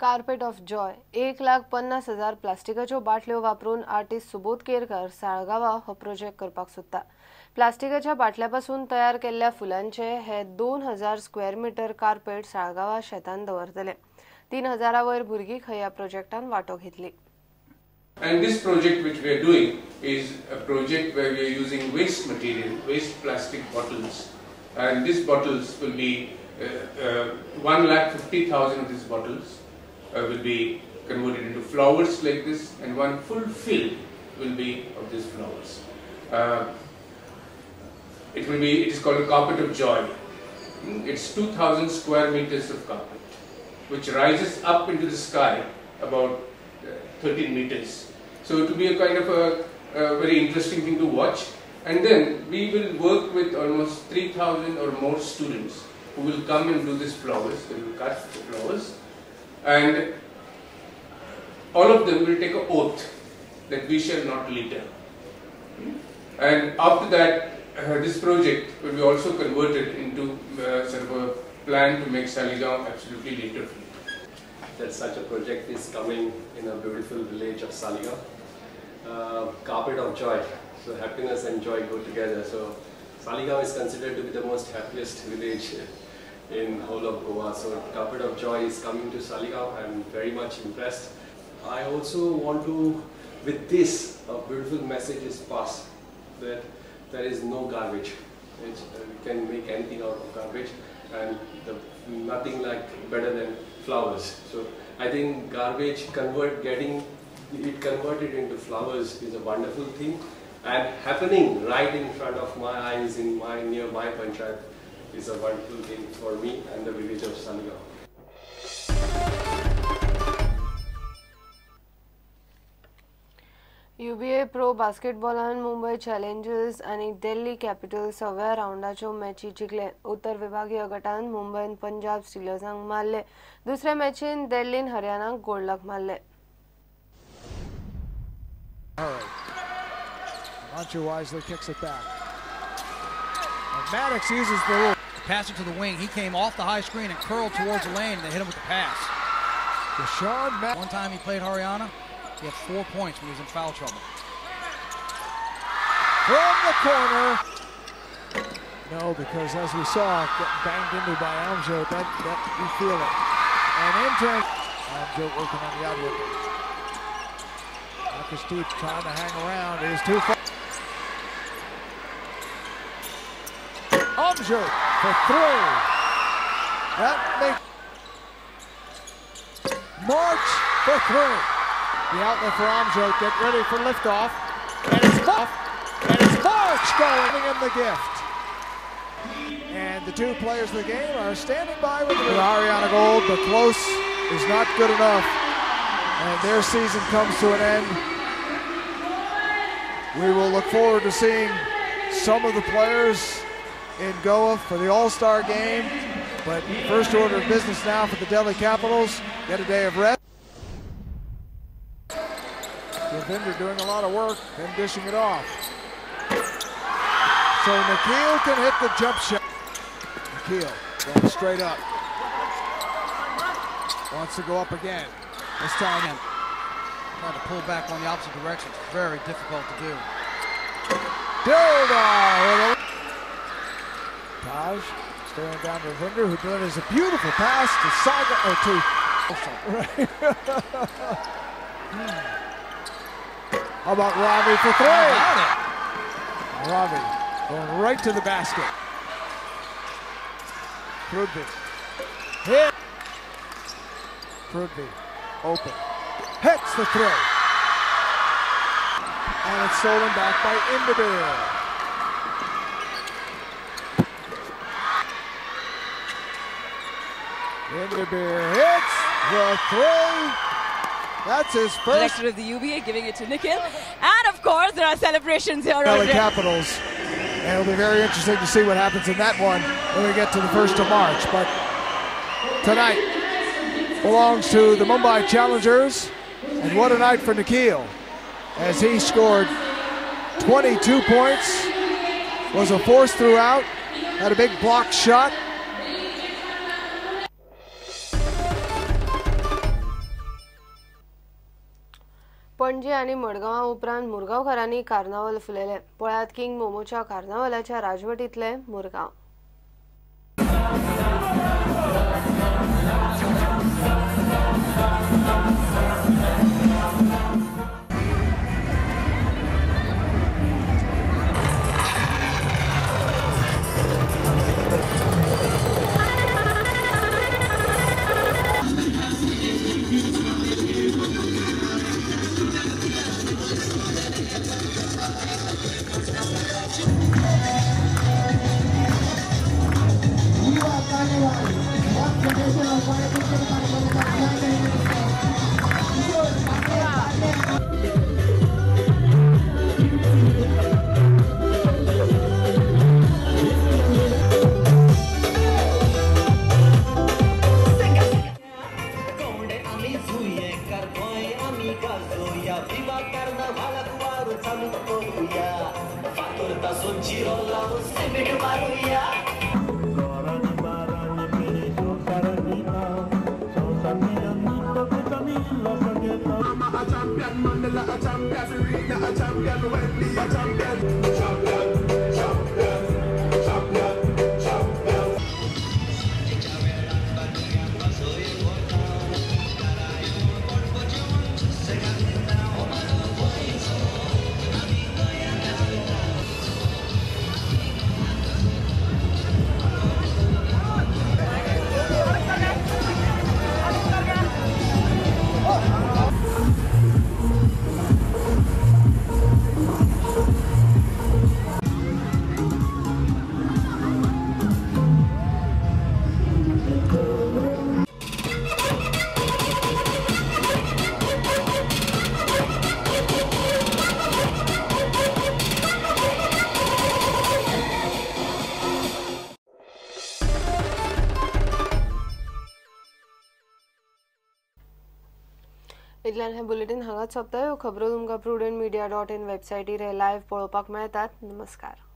Carpet of Joy 1,50,000 प्लास्टिकाच्यो बाटल्यो वापरून artist Subodh केरकार साळगांवा हो प्रोजेक्ट करपाक सोदता। प्लास्टिकाच्या बाटल्यापासून तयार केल्ल्या फुलांचे हे 2,000 स्क्वेअर मीटर कार्पेट साळगांवा शेतान दवरतले। 3,000 वयर भुरगीं ह्या प्रोजेक्टान वांटो घेतली। And this project which we are doing is a project where we are using waste material, waste plastic bottles, and these bottles will be 1,50,000 of these bottles will be converted into flowers like this, and one full field will be of these flowers. It is called a carpet of joy. It's 2,000 square meters of carpet, which rises up into the sky about 13 meters. So it will be a kind of a very interesting thing to watch. And then we will work with almost 3,000 or more students who will come and do these flowers. They will cut the flowers, and all of them will take an oath that we shall not litter. And after that, this project will be also converted into sort of a plan to make Saligaon absolutely litter-free. That such a project is coming in a beautiful village of Saligaon. Carpet of joy. So happiness and joy go together. So Saligaon is considered to be the most happiest village in whole of Goa. So carpet of joy is coming to Saligaon. I'm very much impressed. I also want to, with this, a beautiful message is passed that there is no garbage. We can make anything out of garbage, and nothing like better than flowers. So I think garbage getting it converted into flowers is a wonderful thing, and happening right in front of my eyes near my panchayat is a wonderful thing for me and the village of Saligaon. UBA Pro बास्केटबॉलान Mumbai challengers आणि Delhi Capitals 6व्या राउंडाच्यो मॅची जिखले। उत्तर विभागीय गटान मुंबईन पंजाब स्टीलर्सांक मारले। दुसऱ्या मॅचीन दिल्लीन हरियाणाक गोल्डाक मारले। Manchu wisely kicks it back. And Maddox uses the rule. Passing to the wing, he came off the high screen and curled towards the lane, and they hit him with the pass. Deshaun Maddox. One time he played Haryana, he had 4 points when he was in foul trouble. From the corner. No, because as we saw, getting banged into by Amjo, that you feel it. And in turn, Amjo working on the outlet. Marcus Deep trying to hang around. It is too far. Amjo for 3. That makes March for 3. The outlet for Amjo. Get ready for liftoff. And it's off. And it's March going in the gift. And the two players of the game are standing by with Ariana Gold, but close is not good enough. And their season comes to an end. We will look forward to seeing some of the players in Goa for the All-Star game. But first order of business now for the Delhi Capitals. Get a day of rest. Devinder doing a lot of work and dishing it off. So Nikhil can hit the jump shot. Nikhil going straight up. Wants to go up again. This time in. Trying to pull back on the opposite direction. It's very difficult to do. Dildar. Taj staring down to Devinder, who delivers a beautiful pass to Saga, or to... How about Ravi for 3? Ravi going right to the basket. Prudent. Hit. Prudent. Open. Hits the 3. And it's stolen back by Indabir. Indabir hits the 3. That's his first. Director of the UBA giving it to Nikhil. And of course, there are celebrations here. Delhi Capitals. And it'll be very interesting to see what happens in that one when we get to the 1st of March. But tonight belongs to the Mumbai Challengers. And what a night for Nikhil, as he scored 22 points, was a force throughout, had a big block shot. Panaji आणि मडगांवा उपरांत मुरगांवकारांनी कार्नावाल फुलयले. पळयात king मोमोच्या कार्नावालाच्या राजवटींतले Mormugao. इतल्यान हे bulletin हांगाच सोंपता. ह्यो खबरो तुमकां prudentmedia.in वेबसायटीर live पळोवपाक मेळटात. नमस्कार.